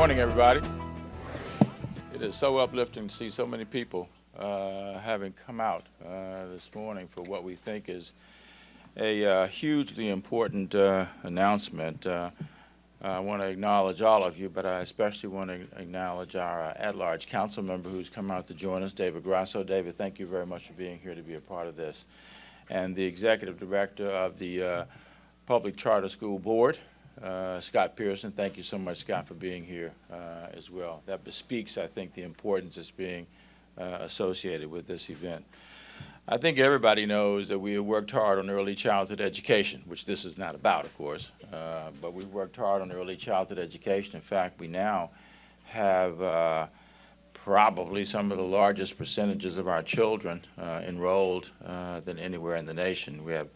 morning, everybody. It is so uplifting to see so many people having come out this morning for what we think is a hugely important announcement. I want to acknowledge all of you, but I especially want to acknowledge our at-large council member who's come out to join us, David Grasso. David, thank you very much for being here to be a part of this. And the executive director of the Public Charter School Board, Scott Pearson. Thank you so much, Scott, for being here as well. That bespeaks, I think, the importance that's being associated with this event. I think everybody knows that we have worked hard on early childhood education, which this is not about, of course, but we've worked hard on early childhood education. In fact, we now have probably some of the largest percentages of our children enrolled than anywhere in the nation. We have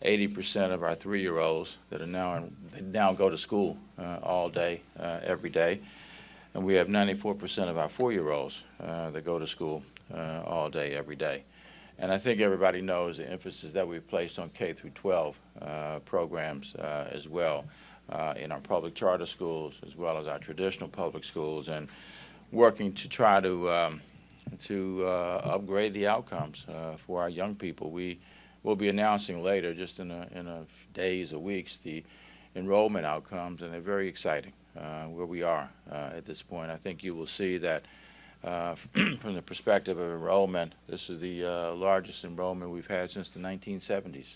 80% of our 3-year-olds that are now go to school all day, every day, and we have 94% of our 4-year-olds that go to school all day, every day. And I think everybody knows the emphasis that we've placed on K through 12 programs as well in our public charter schools as well as our traditional public schools, and working to try to upgrade the outcomes for our young people. We'll be announcing later, just in a days or weeks, the enrollment outcomes, and they're very exciting where we are at this point. I think you will see that from the perspective of enrollment, this is the largest enrollment we've had since the 1970s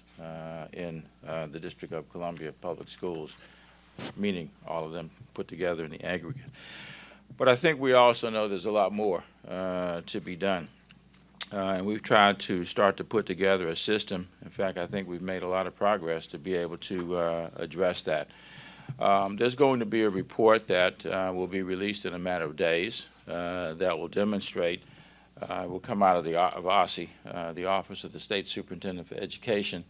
in the District of Columbia Public Schools, meaning all of them put together in the aggregate. But I think we also know there's a lot more to be done. And we've tried to start to put together a system. In fact, I think we've made a lot of progress to be able to address that. There's going to be a report that will be released in a matter of days that will demonstrate, will come out of OSSE, the Office of the State Superintendent for Education,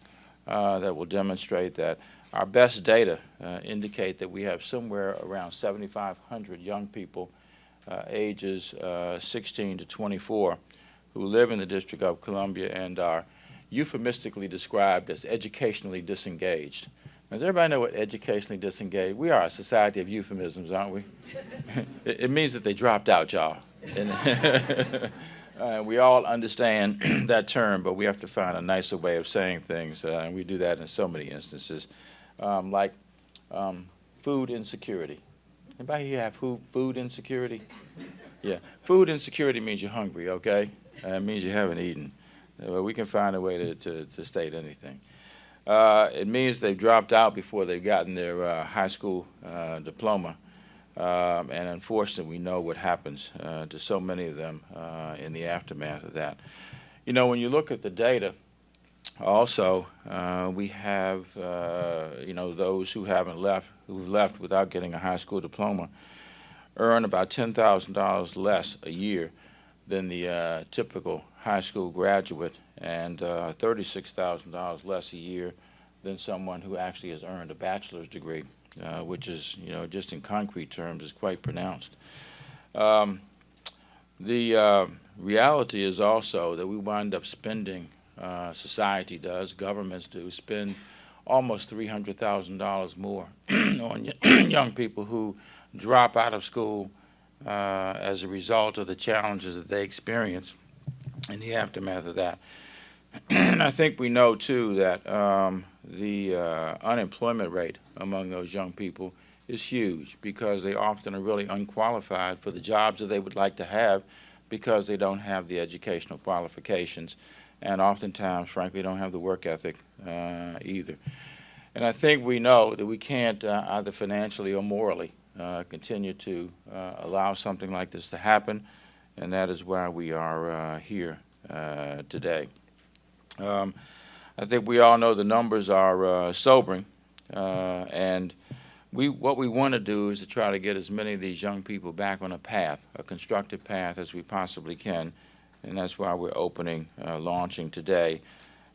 that will demonstrate that our best data indicate that we have somewhere around 7,500 young people ages 16 to 24 who live in the District of Columbia and are euphemistically described as educationally disengaged. Does everybody know what educationally disengaged? We are a society of euphemisms, aren't we? It means that they dropped out, y'all. We all understand that term, but we have to find a nicer way of saying things, and we do that in so many instances, like food insecurity. Anybody here have food insecurity? Yeah, food insecurity means you're hungry, okay? It means you haven't eaten. We can find a way to state anything. It means they've dropped out before they've gotten their high school diploma. And unfortunately, we know what happens to so many of them in the aftermath of that. You know, when you look at the data, also, we have, those who who've left without getting a high school diploma earn about $10,000 less a year than the typical high school graduate, and $36,000 less a year than someone who actually has earned a bachelor's degree, which is, just in concrete terms, is quite pronounced. The reality is also that we wind up spending, society does, governments do, spend almost $300,000 more on young people who drop out of school as a result of the challenges that they experience in the aftermath of that. And I think we know, too, that the unemployment rate among those young people is huge because they often are really unqualified for the jobs that they would like to have because they don't have the educational qualifications and oftentimes, frankly, don't have the work ethic either. And I think we know that we can't either financially or morally continue to allow something like this to happen, and that is why we are here today. I think we all know the numbers are sobering, and what we want to do is to try to get as many of these young people back on a path, a constructive path, as we possibly can, and that's why we're launching today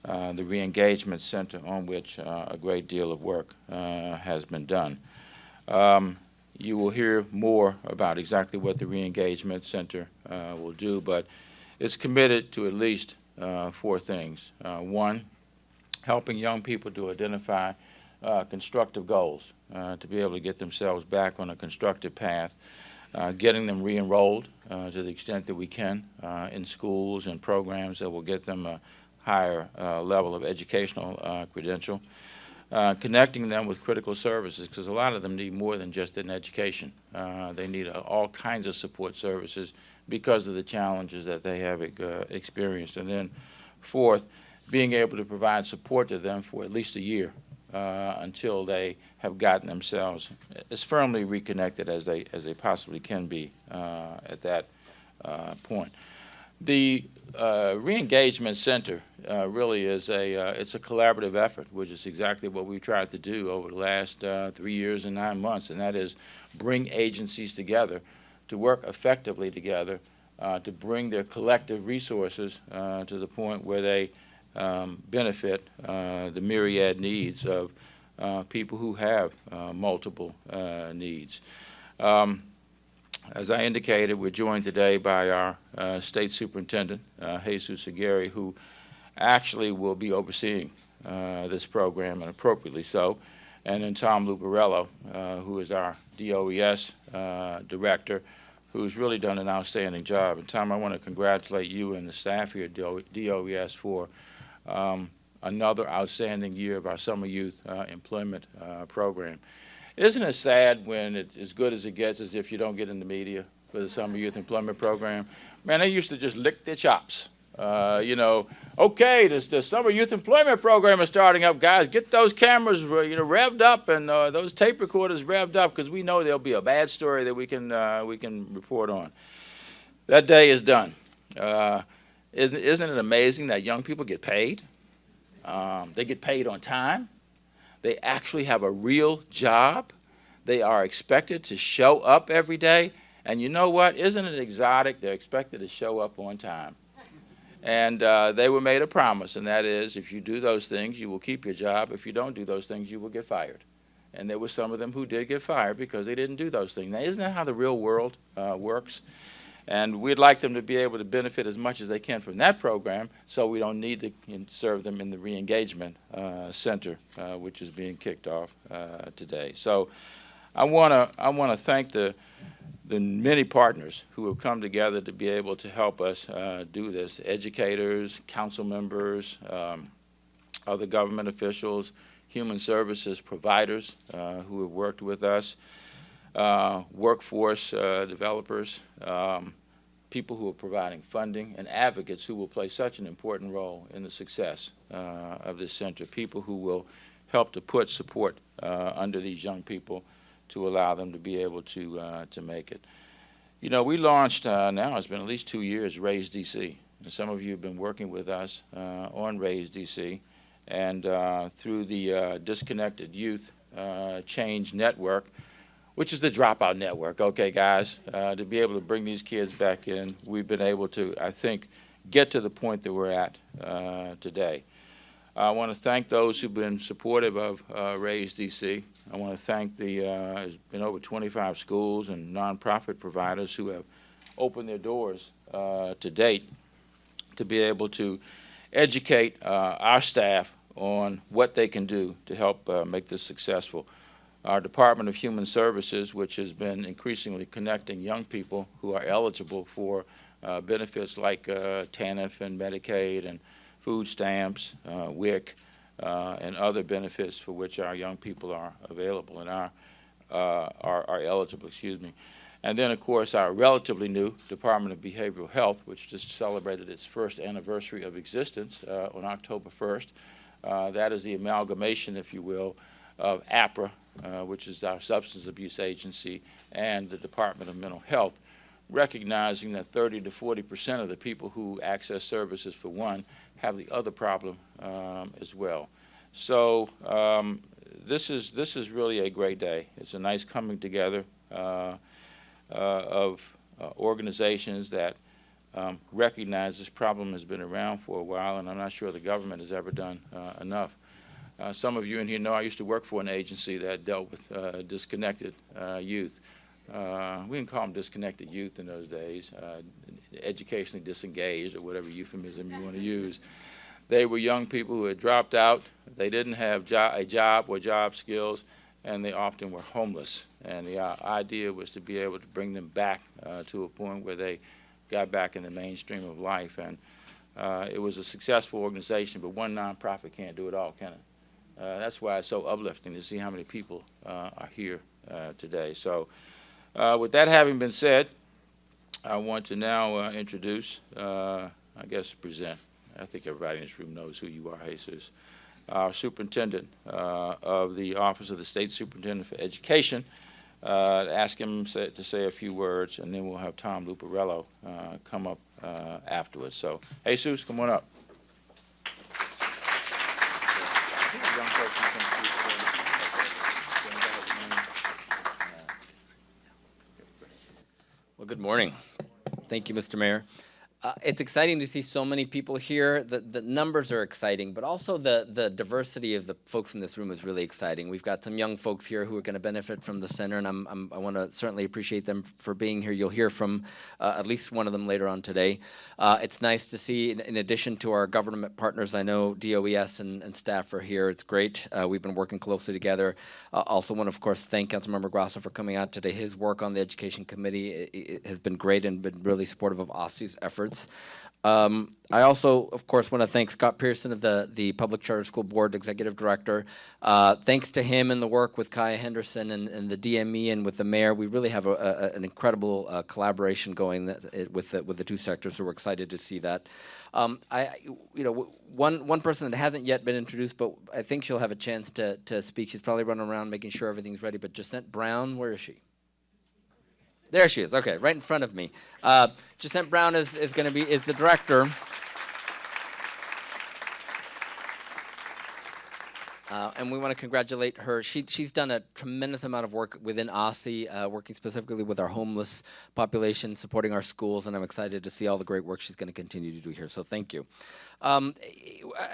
the Re-Engagement Center, on which a great deal of work has been done. You will hear more about exactly what the Re-Engagement Center will do, but it's committed to at least 4 things. One, helping young people to identify constructive goals, to be able to get themselves back on a constructive path. getting them re-enrolled to the extent that we can in schools and programs that will get them a higher level of educational credential. Connecting them with critical services, because a lot of them need more than just an education. They need all kinds of support services because of the challenges that they have experienced. And then fourth, being able to provide support to them for at least a year until they have gotten themselves as firmly reconnected as they possibly can be at that point. The Re-Engagement Center really is it's a collaborative effort, which is exactly what we've tried to do over the last 3 years and 9 months, and that is bring agencies together to work effectively together to bring their collective resources to the point where they benefit the myriad needs of people who have multiple needs. As I indicated, we're joined today by our State Superintendent, Jesus Aguirre, who actually will be overseeing this program, and appropriately so, and then Tom Luparello, who is our DOES Director, who's really done an outstanding job. And Tom, I want to congratulate you and the staff here at DOES for another outstanding year of our Summer Youth Employment Program. Isn't it sad when it's as good as it gets as if you don't get in the media for the Summer Youth Employment Program? Man, they used to just lick their chops. You know, okay, the Summer Youth Employment Program is starting up, guys. Get those cameras, revved up and those tape recorders revved up, because we know there'll be a bad story that we can report on. That day is done. Isn't it amazing that young people get paid? They get paid on time. They actually have a real job. They are expected to show up every day. And you know what? Isn't it exotic? They're expected to show up on time. And they were made a promise, and that is, if you do those things, you will keep your job. If you don't do those things, you will get fired. And there were some of them who did get fired because they didn't do those things. Now, isn't that how the real world works? And we'd like them to be able to benefit as much as they can from that program, so we don't need to serve them in the Re-Engagement Center, which is being kicked off today. So I want to thank the many partners who have come together to be able to help us do this: educators, council members, other government officials, human services providers who have worked with us, workforce developers, people who are providing funding, and advocates who will play such an important role in the success of this center, people who will help to put support under these young people to allow them to be able to make it. You know, we launched, now it's been at least 2 years, Raise DC. And some of you have been working with us on Raise DC, and through the Disconnected Youth Change Network, which is the dropout network, okay, guys, to be able to bring these kids back in. We've been able to, I think, get to the point that we're at today. I want to thank those who've been supportive of Raise DC. I want to thank there's been over 25 schools and nonprofit providers who have opened their doors to date to be able to educate our staff on what they can do to help make this successful. Our Department of Human Services, which has been increasingly connecting young people who are eligible for benefits like TANF and Medicaid and food stamps, WIC, and other benefits for which our young people are available and are eligible, excuse me. And then, of course, our relatively new Department of Behavioral Health, which just celebrated its first anniversary of existence on October 1st. That is the amalgamation, if you will, of APRA, which is our substance abuse agency, and the Department of Mental Health, recognizing that 30 to 40% of the people who access services for one have the other problem as well. So this is really a great day. It's a nice coming together of organizations that recognize this problem has been around for a while, and I'm not sure the government has ever done enough. Some of you in here know I used to work for an agency that dealt with disconnected youth. We didn't call them disconnected youth in those days, educationally disengaged, or whatever euphemism you want to use. They were young people who had dropped out. They didn't have a job or job skills, and they often were homeless. And the idea was to be able to bring them back to a point where they got back in the mainstream of life. And it was a successful organization, but one nonprofit can't do it all, can it? That's why it's so uplifting to see how many people are here today. So with that having been said, I want to now introduce, I guess present, I think everybody in this room knows who you are, Jesus, our superintendent of the Office of the State Superintendent for Education. Ask him to say a few words, and then we'll have Tom Luparello come up afterwards. So, Jesus, come on up. Well, good morning. Thank you, Mr. Mayor. It's exciting to see so many people here. The numbers are exciting, but also the diversity of the folks in this room is really exciting. We've got some young folks here who are going to benefit from the center, and I want to certainly appreciate them for being here. You'll hear from at least one of them later on today. It's nice to see, in addition to our government partners, I know DOES and staff are here. It's great. We've been working closely together. Also want to, of course, thank Councilmember Grasso for coming out today. His work on the Education Committee has been great and been really supportive of OSSE's efforts. I also, of course, want to thank Scott Pearson of the Public Charter School Board Executive Director. Thanks to him and the work with Kaya Henderson and the DME and with the mayor, we really have an incredible collaboration going with the two sectors, so we're excited to see that. One person that hasn't yet been introduced, but I think she'll have a chance to speak. She's probably running around making sure everything's ready, but Jacente Brown, where is she? There she is. Okay, right in front of me. Jacente Brown is the director. And we want to congratulate her. She's done a tremendous amount of work within OSSE, working specifically with our homeless population, supporting our schools, and I'm excited to see all the great work she's going to continue to do here. So thank you.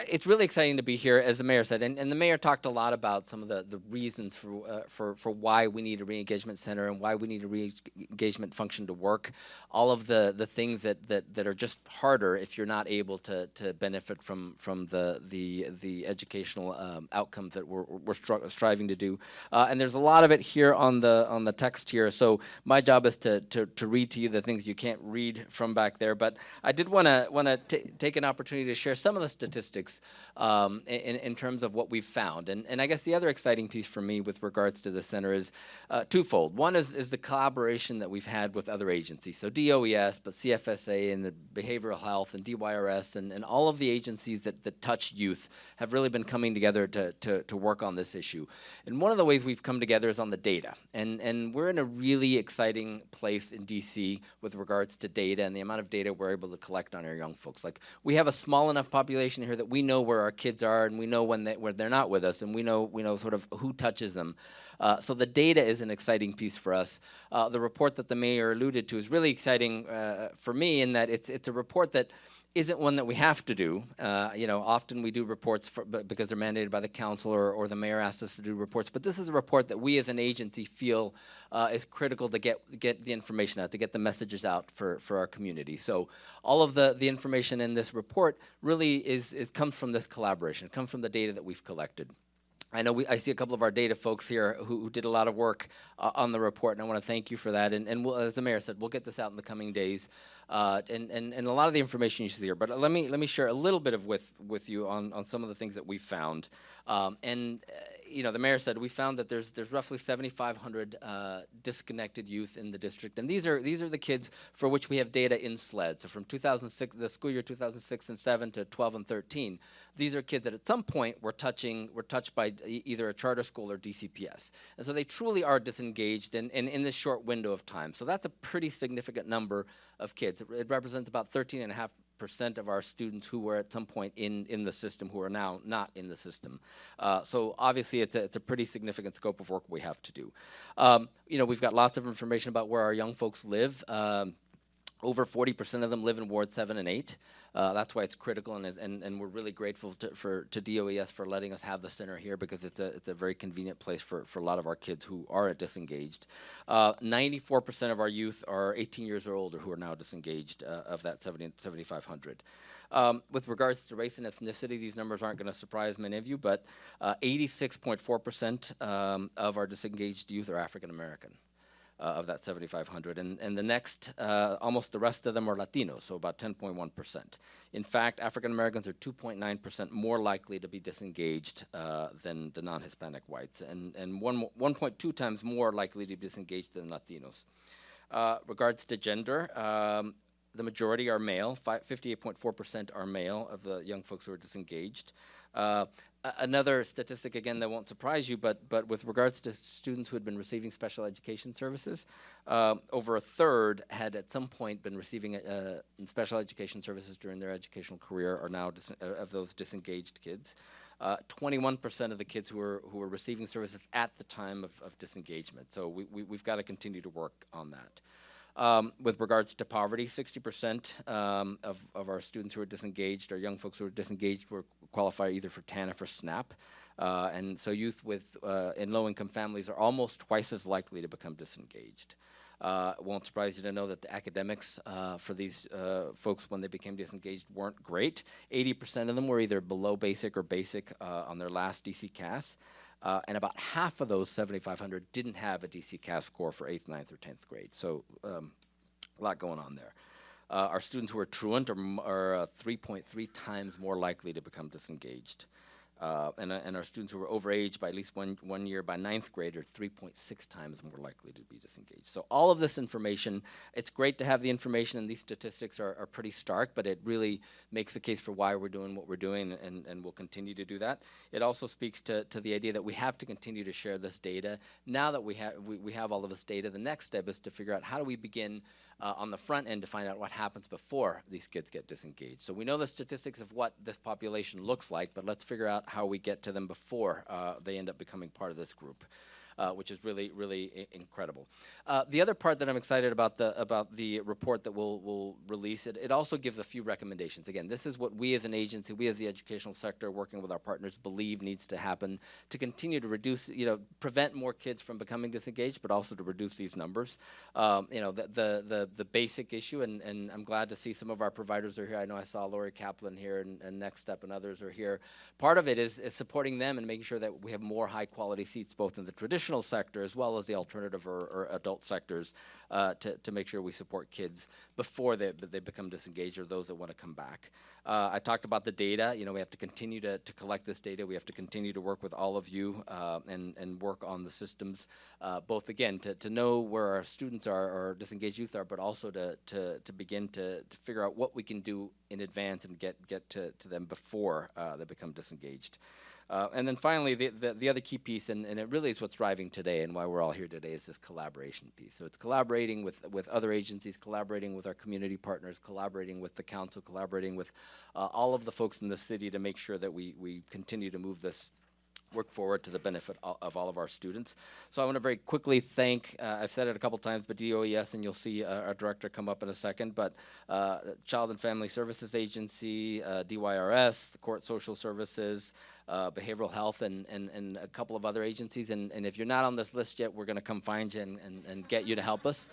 It's really exciting to be here, as the mayor said, and the mayor talked a lot about some of the reasons for why we need a re-engagement center and why we need a re-engagement function to work. All of the things that are just harder if you're not able to benefit from the educational outcomes that we're striving to do. And there's a lot of it here on the text here. So my job is to read to you the things you can't read from back there. But I did want to take an opportunity to share some of the statistics in terms of what we've found. And I guess the other exciting piece for me with regards to the center is twofold. One is the collaboration that we've had with other agencies. So DOES, but CFSA and the behavioral health and DYRS and all of the agencies that touch youth have really been coming together to work on this issue. And one of the ways we've come together is on the data. And we're in a really exciting place in DC with regards to data and the amount of data we're able to collect on our young folks. Like, we have a small enough population here that we know where our kids are, and we know when they're not with us, and we know sort of who touches them. So the data is an exciting piece for us. The report that the mayor alluded to is really exciting for me in that it's a report that isn't one that we have to do. Often we do reports because they're mandated by the council or the mayor asks us to do reports. But this is a report that we as an agency feel is critical to get the information out, to get the messages out for our community. So all of the information in this report really comes from this collaboration. It comes from the data that we've collected. I know I see a couple of our data folks here who did a lot of work on the report, and I want to thank you for that. And we'll, as the mayor said, we'll get this out in the coming days, and a lot of the information you see here. But let me share a little bit with you on some of the things that we found. The mayor said we found that there's roughly 7,500 disconnected youth in the district, and these are the kids for which we have data in SLED. So from 2006, the school year 2006 and 7 to 12 and 13, these are kids that at some point were touched by either a charter school or DCPS, and so they truly are disengaged and in this short window of time. So that's a pretty significant number of kids. It represents about 13.5% of our students who were at some point in the system who are now not in the system. So obviously it's a pretty significant scope of work we have to do. We've got lots of information about where our young folks live. Over 40% of them live in Ward 7 and 8. That's why it's critical, and we're really grateful to DOES for letting us have the center here, because it's a very convenient place for a lot of our kids who are disengaged. 94% of our youth are 18 years or older who are now disengaged of that 7,500. With regards to race and ethnicity, these numbers aren't going to surprise many of you, but 86.4% of our disengaged youth are African American. Of that 7,500, and the next, almost the rest of them are Latinos, so about 10.1%. In fact, African Americans are 2.9% more likely to be disengaged than the non-Hispanic whites, and 1.2 times more likely to be disengaged than Latinos. Regards to gender, the majority are male. 58.4% are male of the young folks who are disengaged. Another statistic, again, that won't surprise you, but with regards to students who had been receiving special education services, over a third had at some point been receiving special education services during their educational career, are now of those disengaged kids. 21% of the kids who were receiving services at the time of disengagement. So we've got to continue to work on that. With regards to poverty, 60% of our students who are disengaged, or young folks who are disengaged, qualify either for TANF or SNAP. And so youth in low-income families are almost twice as likely to become disengaged. It won't surprise you to know that the academics for these folks when they became disengaged weren't great. 80% of them were either below basic or basic on their last DC-CAS. And about half of those 7,500 didn't have a DC-CAS score for 8th, 9th, or 10th grade. So a lot going on there. Our students who are truant are 3.3 times more likely to become disengaged. And our students who are overage by at least one year by 9th grade are 3.6 times more likely to be disengaged. So all of this information, it's great to have the information, and these statistics are pretty stark, but it really makes the case for why we're doing what we're doing, and we'll continue to do that. It also speaks to the idea that we have to continue to share this data. Now that we have all of this data, the next step is to figure out how do we begin on the front end to find out what happens before these kids get disengaged. So we know the statistics of what this population looks like, but let's figure out how we get to them before they end up becoming part of this group, which is really, really incredible. The other part that I'm excited about the report that we'll release, it also gives a few recommendations. Again, this is what we as an agency, we as the educational sector, working with our partners, believe needs to happen to continue to reduce, prevent more kids from becoming disengaged, but also to reduce these numbers. The basic issue, and I'm glad to see some of our providers are here. I know I saw Lori Kaplan here, and Next Step and others are here. Part of it is supporting them and making sure that we have more high-quality seats, both in the traditional sector as well as the alternative or adult sectors, to make sure we support kids before they become disengaged, or those that want to come back. I talked about the data. We have to continue to collect this data. We have to continue to work with all of you and work on the systems, both, again, to know where our students are, or disengaged youth are, but also to begin to figure out what we can do in advance and get to them before they become disengaged. And then finally, the other key piece, and it really is what's driving today and why we're all here today, is this collaboration piece. So it's collaborating with other agencies, collaborating with our community partners, collaborating with the council, collaborating with all of the folks in the city to make sure that we continue to move this work forward to the benefit of all of our students. So I want to very quickly thank, I've said it a couple times, but DOES, and you'll see our director come up in a second, but Child and Family Services Agency, DYRS, the Court Social Services, behavioral health, and a couple of other agencies. And if you're not on this list yet, we're going to come find you and get you to help us.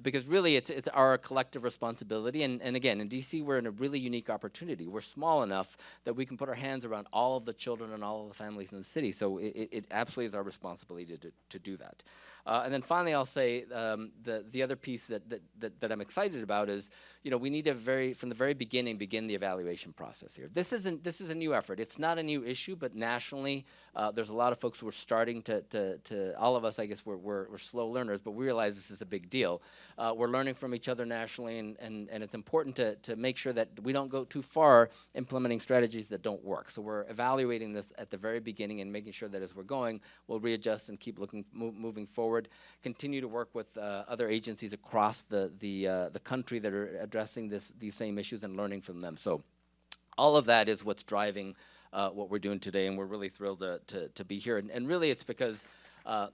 Because really, it's our collective responsibility. And again, in DC, we're in a really unique opportunity. We're small enough that we can put our hands around all of the children and all of the families in the city. So it absolutely is our responsibility to do that. And then finally, I'll say the other piece that I'm excited about is, we need to from the very beginning begin the evaluation process here. This is a new effort. It's not a new issue, but nationally, there's a lot of folks who are starting to all of us, I guess, we're slow learners, but we realize this is a big deal. We're learning from each other nationally, and it's important to make sure that we don't go too far implementing strategies that don't work. So we're evaluating this at the very beginning and making sure that as we're going, we'll readjust and keep moving forward. Continue to work with other agencies across the country that are addressing these same issues and learning from them. So all of that is what's driving what we're doing today, and we're really thrilled to be here. And really, it's because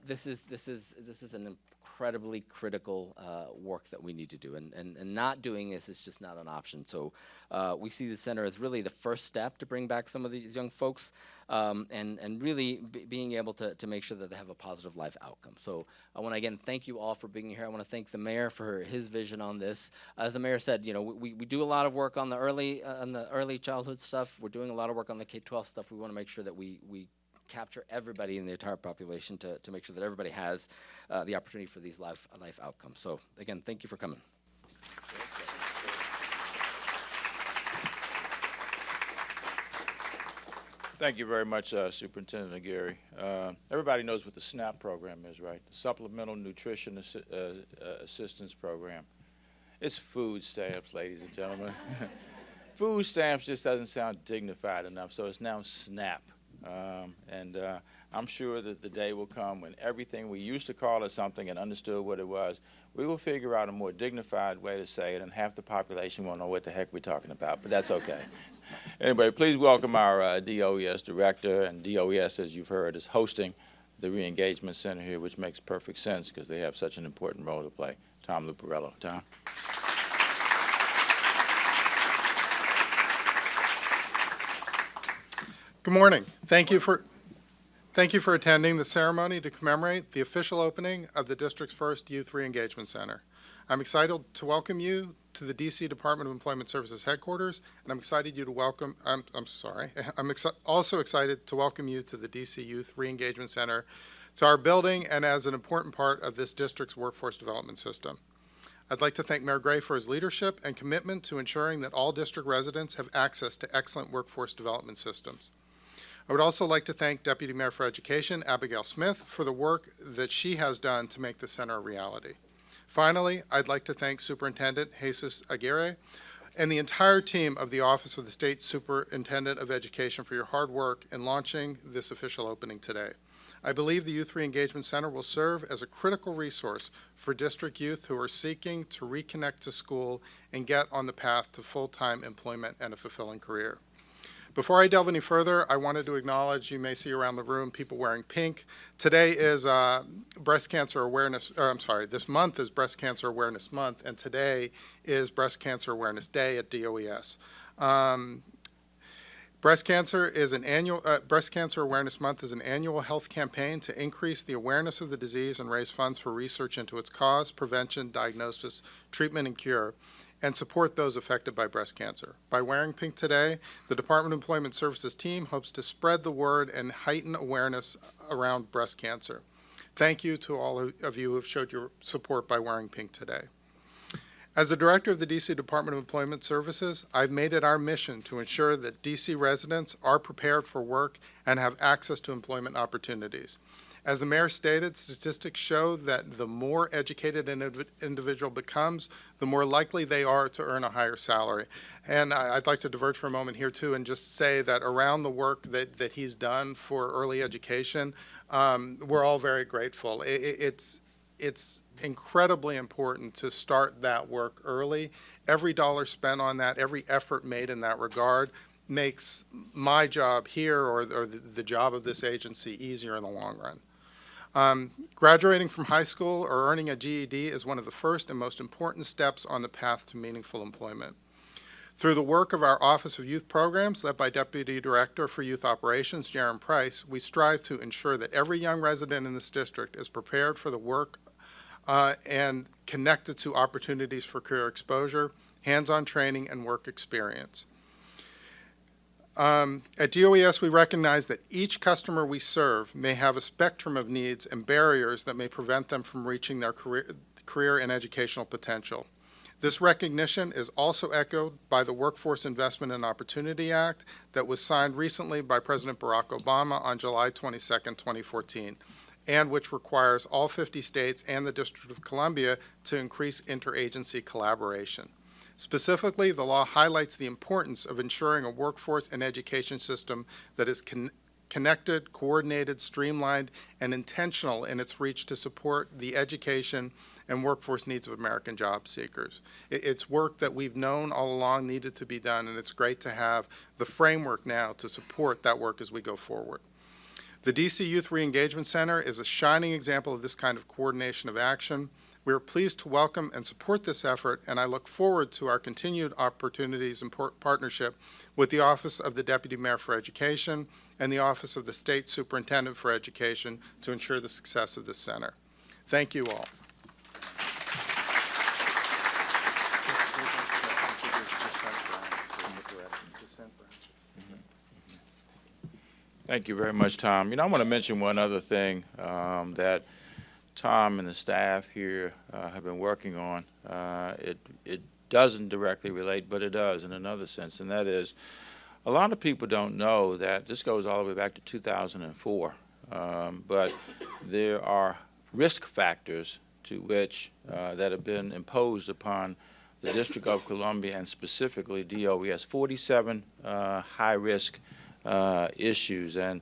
This is an incredibly critical work that we need to do, and not doing this is just not an option. So we see the center as really the first step to bring back some of these young folks, and really being able to make sure that they have a positive life outcome. So I want to again thank you all for being here. I want to thank the mayor for his vision on this. As the mayor said, we do a lot of work on the early childhood stuff. We're doing a lot of work on the K-12 stuff. We want to make sure that we capture everybody in the entire population to make sure that everybody has the opportunity for these life outcomes. So again, thank you for coming. Thank you very much, Superintendent Aguirre. Everybody knows what the SNAP program is, right? The Supplemental Nutrition Assistance Program. It's food stamps, ladies and gentlemen. Food stamps just doesn't sound dignified enough, so it's now SNAP. And I'm sure that the day will come when everything we used to call it something and understood what it was, we will figure out a more dignified way to say it, and half the population won't know what the heck we're talking about, but that's okay. Anyway, please welcome our DOES director, and DOES, as you've heard, is hosting the Re-Engagement Center here, which makes perfect sense because they have such an important role to play. Tom Luparello. Tom. Good morning. Thank you for attending the ceremony to commemorate the official opening of the district's first Youth Re-Engagement Center. I'm excited to welcome you to the DC Department of Employment Services headquarters, and I'm also excited to welcome you to the DC Youth Re-Engagement Center, to our building, and as an important part of this district's workforce development system. I'd like to thank Mayor Gray for his leadership and commitment to ensuring that all district residents have access to excellent workforce development systems. I would also like to thank Deputy Mayor for Education, Abigail Smith, for the work that she has done to make the center a reality. Finally, I'd like to thank Superintendent Jesus Aguirre and the entire team of the Office of the State Superintendent of Education for your hard work in launching this official opening today. I believe the Youth Re-Engagement Center will serve as a critical resource for district youth who are seeking to reconnect to school and get on the path to full-time employment and a fulfilling career. Before I delve any further, I wanted to acknowledge, you may see around the room people wearing pink. Today is Breast Cancer Awareness, this month is Breast Cancer Awareness Month, and today is Breast Cancer Awareness Day at DOES. Breast Cancer Awareness Month is an annual health campaign to increase the awareness of the disease and raise funds for research into its cause, prevention, diagnosis, treatment, and cure, and support those affected by breast cancer. By wearing pink today, the Department of Employment Services team hopes to spread the word and heighten awareness around breast cancer. Thank you to all of you who have showed your support by wearing pink today. As the director of the DC Department of Employment Services, I've made it our mission to ensure that DC residents are prepared for work and have access to employment opportunities. As the mayor stated, statistics show that the more educated an individual becomes, the more likely they are to earn a higher salary. And I'd like to diverge for a moment here too and just say that around the work that he's done for early education, we're all very grateful. It's incredibly important to start that work early. Every dollar spent on that, every effort made in that regard makes my job here or the job of this agency easier in the long run. Graduating from high school or earning a GED is one of the first and most important steps on the path to meaningful employment. Through the work of our Office of Youth Programs, led by Deputy Director for Youth Operations, Jaron Price, we strive to ensure that every young resident in this district is prepared for the work and connected to opportunities for career exposure, hands-on training, and work experience. At DOES, we recognize that each customer we serve may have a spectrum of needs and barriers that may prevent them from reaching their career and educational potential. This recognition is also echoed by the Workforce Investment and Opportunity Act that was signed recently by President Barack Obama on July 22, 2014, and which requires all 50 states and the District of Columbia to increase interagency collaboration. Specifically, the law highlights the importance of ensuring a workforce and education system that is connected, coordinated, streamlined, and intentional in its reach to support the education and workforce needs of American job seekers. It's work that we've known all along needed to be done, and it's great to have the framework now to support that work as we go forward. The DC Youth Re-Engagement Center is a shining example of this kind of coordination of action. We are pleased to welcome and support this effort, and I look forward to our continued opportunities and partnership with the Office of the Deputy Mayor for Education and the Office of the State Superintendent for Education to ensure the success of this center. Thank you all. Thank you very much, Tom. You know, I want to mention one other thing that Tom and the staff here have been working on. It doesn't directly relate, but it does in another sense, and that is a lot of people don't know that this goes all the way back to 2004, but there are risk factors to which that have been imposed upon the District of Columbia and specifically DOES, 47 high-risk issues, and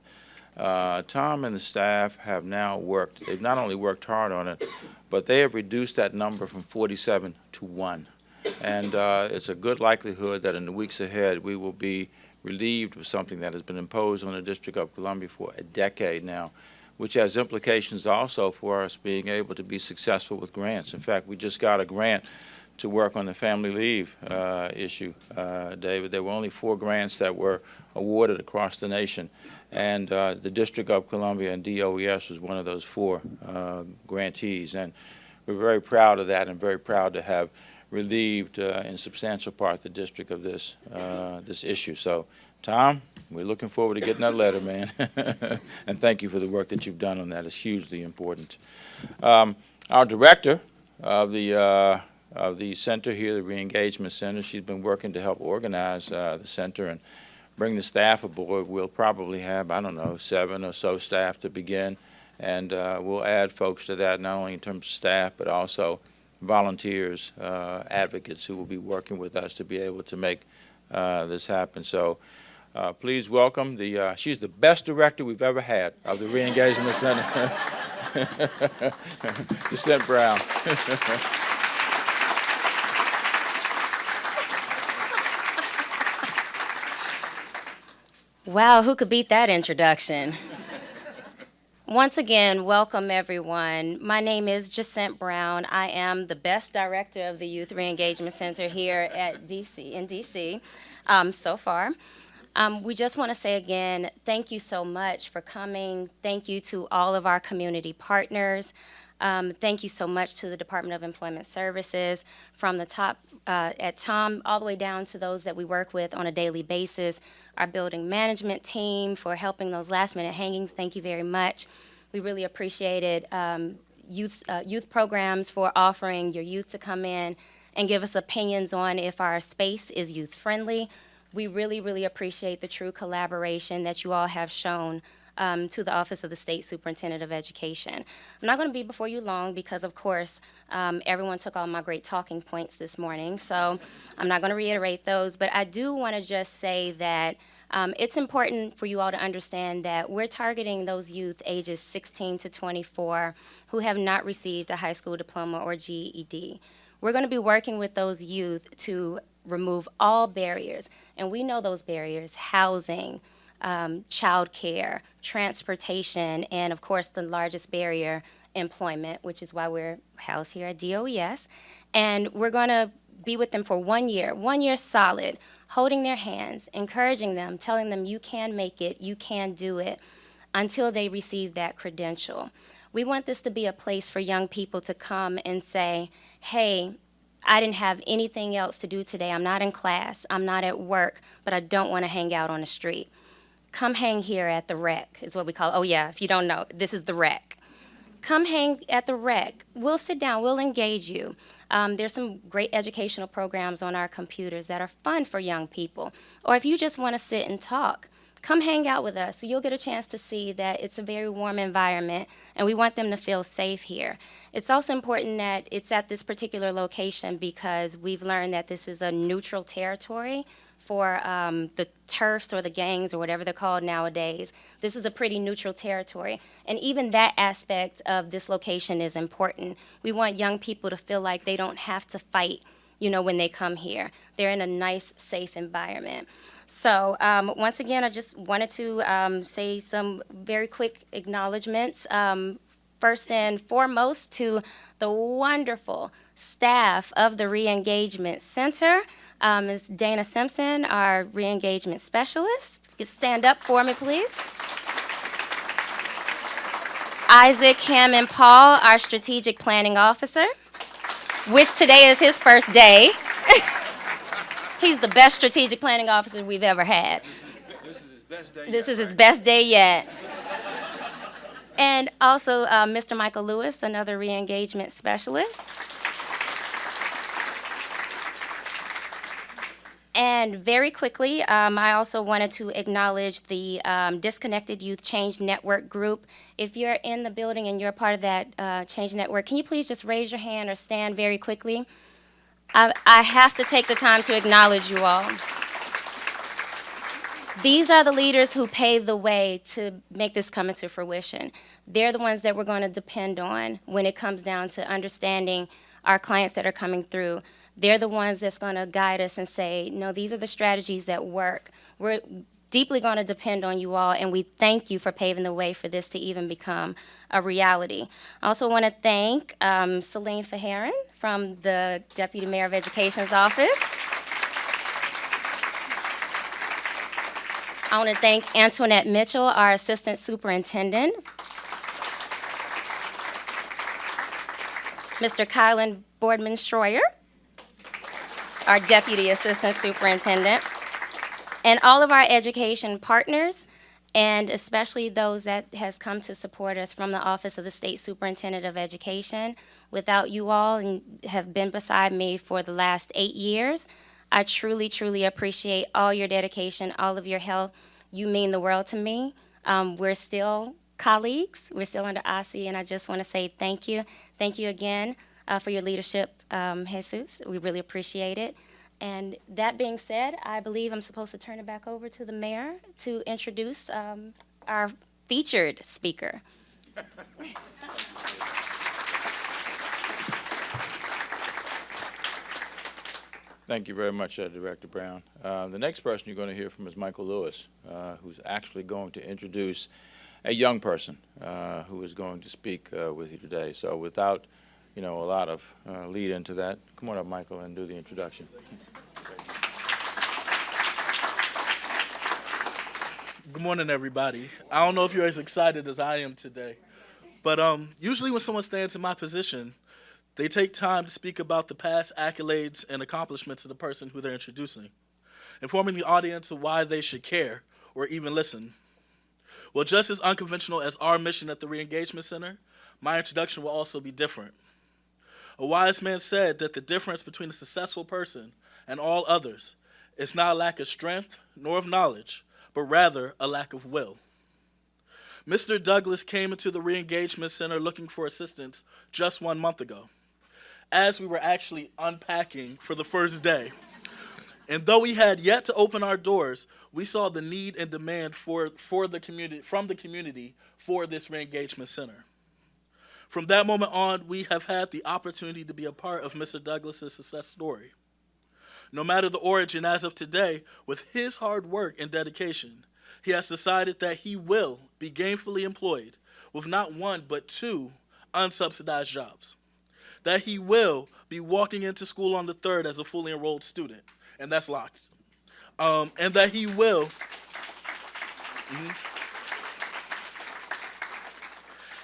Tom and the staff have now worked, they've not only worked hard on it, but they have reduced that number from 47 to 1. And it's a good likelihood that in the weeks ahead we will be relieved of something that has been imposed on the District of Columbia for a decade now, which has implications also for us being able to be successful with grants. In fact, we just got a grant to work on the family leave issue, David. There were only 4 grants that were awarded across the nation, and the District of Columbia and DOES was one of those 4 grantees, and we're very proud of that and very proud to have relieved in substantial part the district of this this issue. So, Tom, we're looking forward to getting that letter, man, and thank you for the work that you've done on that. It's hugely important. Our director of the center here, the Re-Engagement Center, she's been working to help organize the center and bring the staff aboard. We'll probably have, I don't know, 7 or so staff to begin, and we'll add folks to that, not only in terms of staff, but also volunteers, advocates who will be working with us to be able to make this happen. So please welcome she's the best director we've ever had of the Re-Engagement Center, Jacinth Brown. Wow, who could beat that introduction? Once again, welcome everyone. My name is Jacinth Brown. I am the best director of the Youth Re-Engagement Center here at DC, so far. We just want to say again, thank you so much for coming. Thank you to all of our community partners. Thank you so much to the Department of Employment Services, from the top at Tom all the way down to those that we work with on a daily basis. Our building management team for helping those last-minute hangings, thank you very much. We really appreciated youth programs for offering your youth to come in and give us opinions on if our space is youth-friendly. We really, really appreciate the true collaboration that you all have shown to the Office of the State Superintendent of Education. I'm not going to be before you long because, of course, everyone took all my great talking points this morning, so I'm not going to reiterate those, but I do want to just say that it's important for you all to understand that we're targeting those youth ages 16 to 24 who have not received a high school diploma or GED. We're going to be working with those youth to remove all barriers, and we know those barriers: housing, childcare, transportation, and of course the largest barrier, employment, which is why we're housed here at DOES. And we're going to be with them for 1 year solid, holding their hands, encouraging them, telling them you can make it, you can do it, until they receive that credential. We want this to be a place for young people to come and say, hey, I didn't have anything else to do today. I'm not in class, I'm not at work, but I don't want to hang out on the street. Come hang here at the rec, is what we call it. Oh yeah, if you don't know, this is the rec. Come hang at the rec. We'll sit down, we'll engage you. There's some great educational programs on our computers that are fun for young people. Or if you just want to sit and talk, come hang out with us. So you'll get a chance to see that it's a very warm environment, and we want them to feel safe here. It's also important that it's at this particular location because we've learned that this is a neutral territory for the TERFs or the gangs or whatever they're called nowadays. This is a pretty neutral territory. And even that aspect of this location is important. We want young people to feel like they don't have to fight, when they come here. They're in a nice, safe environment. So once again, I just wanted to say some very quick acknowledgments. First and foremost, to the wonderful staff of the Reengagement Center. Ms. Dana Simpson, our Reengagement Specialist. You stand up for me, please. Isaac Hammond Paul, our Strategic Planning Officer, which today is his first day. He's the best strategic planning officer we've ever had. This is his best day. This is his best day yet. And also Mr. Michael Lewis, another re-engagement specialist. And very quickly, I also wanted to acknowledge the Disconnected Youth Change Network group. If you're in the building and you're a part of that Change Network, can you please just raise your hand or stand very quickly? I have to take the time to acknowledge you all. These are the leaders who paved the way to make this come into fruition. They're the ones that we're going to depend on when it comes down to understanding our clients that are coming through. They're the ones that's going to guide us and say, no, these are the strategies that work. We're deeply going to depend on you all, and we thank you for paving the way for this to even become a reality. I also want to thank Celine Faharin from the Deputy Mayor of Education's office. I want to thank Antoinette Mitchell, our Assistant Superintendent. Mr. Kylan Boardman-Schroyer, our Deputy Assistant Superintendent, and all of our education partners, and especially those that has come to support us from the Office of the State Superintendent of Education. Without you all, and have been beside me for the last 8 years, I truly, truly appreciate all your dedication, all of your help. You mean the world to me. We're still colleagues. We're still under OSSE, and I just want to say thank you. Thank you again for your leadership, Jesus. We really appreciate it. And that being said, I believe I'm supposed to turn it back over to the mayor to introduce our featured speaker. Thank you very much, Director Brown. The next person you're going to hear from is Michael Lewis, who's actually going to introduce a young person who is going to speak with you today. So without, a lot of lead into that, come on up, Michael, and do the introduction. Good morning, everybody. I don't know if you're as excited as I am today, but usually when someone stands in my position, they take time to speak about the past accolades and accomplishments of the person who they're introducing, informing the audience of why they should care or even listen. Well, just as unconventional as our mission at the Reengagement Center, my introduction will also be different. A wise man said that the difference between a successful person and all others is not a lack of strength nor of knowledge, but rather a lack of will. Mr. Douglas came into the Reengagement Center looking for assistance just 1 month ago, as we were actually unpacking for the first day. And though we had yet to open our doors, we saw the need and demand from the community for this Reengagement Center. From that moment on, we have had the opportunity to be a part of Mr. Douglas's success story. No matter the origin, as of today, with his hard work and dedication, he has decided that he will be gainfully employed with not one but 2 unsubsidized jobs. That he will be walking into school on the 3rd as a fully enrolled student, and that's locked. And that he will,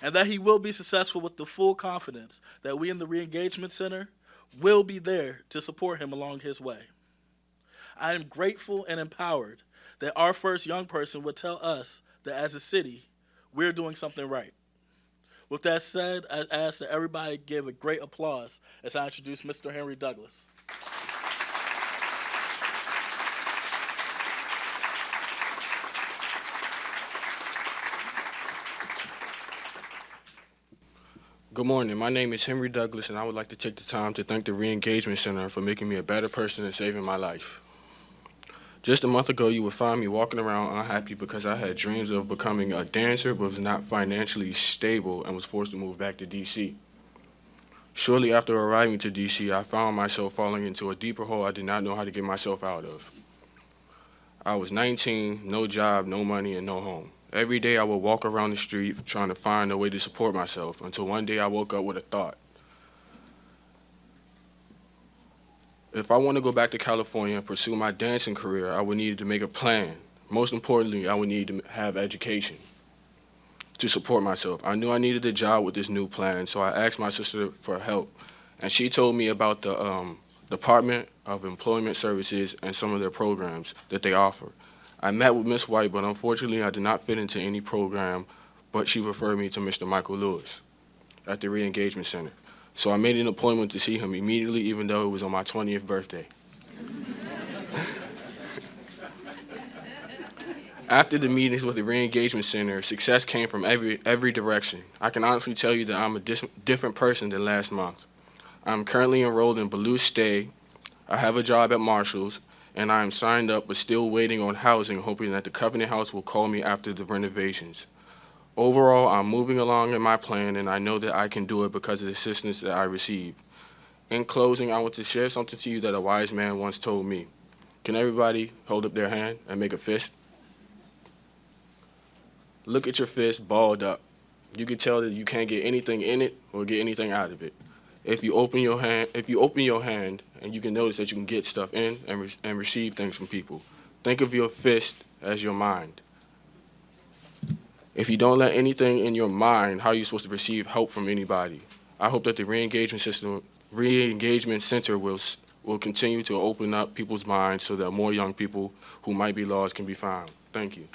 and that he will be successful with the full confidence that we in the Reengagement Center will be there to support him along his way. I am grateful and empowered that our first young person would tell us that as a city, we're doing something right. With that said, I ask that everybody give a great applause as I introduce Mr. Henry Douglas. Good morning. My name is Henry Douglas, and I would like to take the time to thank the Reengagement Center for making me a better person and saving my life. Just a month ago, you would find me walking around unhappy because I had dreams of becoming a dancer but was not financially stable and was forced to move back to D.C. Shortly after arriving to DC, I found myself falling into a deeper hole I did not know how to get myself out of. I was 19, no job, no money, and no home. Every day I would walk around the street trying to find a way to support myself until one day I woke up with a thought. If I want to go back to California and pursue my dancing career, I would need to make a plan. Most importantly, I would need to have education to support myself. I knew I needed a job with this new plan, so I asked my sister for help. And she told me about the Department of Employment Services and some of their programs that they offer. I met with Ms. White, but unfortunately I did not fit into any program, but she referred me to Mr. Michael Lewis at the Re-Engagement Center. So I made an appointment to see him immediately, even though it was on my 20th birthday. After the meetings with the Re-Engagement Center, success came from every direction. I can honestly tell you that I'm a different person than last month. I'm currently enrolled in Ballou Stay. I have a job at Marshall's, and I am signed up but still waiting on housing, hoping that the Covenant House will call me after the renovations. Overall, I'm moving along in my plan, and I know that I can do it because of the assistance that I receive. In closing, I want to share something to you that a wise man once told me. Can everybody hold up their hand and make a fist? Look at your fist balled up. You can tell that you can't get anything in it or get anything out of it. If you open your hand, and you can notice that you can get stuff in and receive things from people. Think of your fist as your mind. If you don't let anything in your mind, how are you supposed to receive help from anybody? I hope that the Re-Engagement Center will continue to open up people's minds so that more young people who might be lost can be found. Thank you.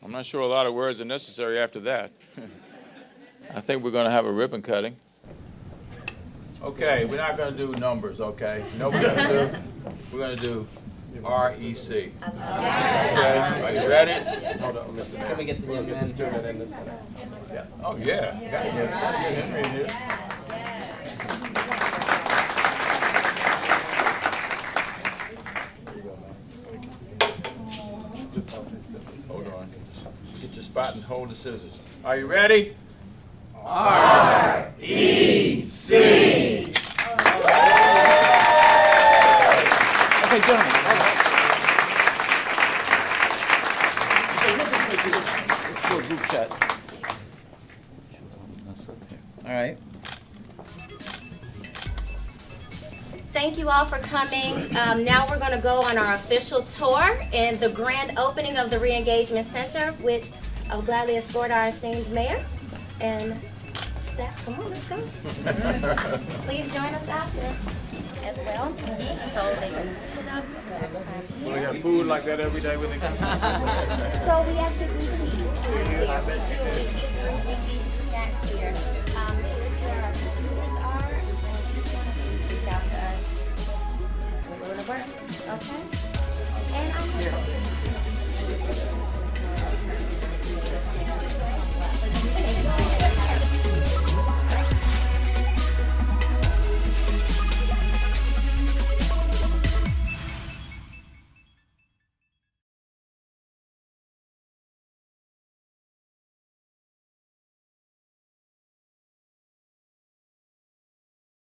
I'm not sure a lot of words are necessary after that. I think we're going to have a ribbon cutting. Okay, we're not going to do numbers, okay? You know what we're going to do? REC. Okay, are you ready? Can we get the young man? Yeah. Oh, yeah. You gotta get Henry in here. Hold on. Get your spot and hold the scissors. Are you ready? Okay, gentlemen. Let's do a group chat. All right. Thank you all for coming. Now we're going to go on our official tour and the grand opening of the Re-Engagement Center, which I will gladly escort our esteemed mayor and staff. Come on, let's go. Please join us after as well, so they can put up next time. We got food like that every day with it. So we actually do keep food here. We keep snacks here.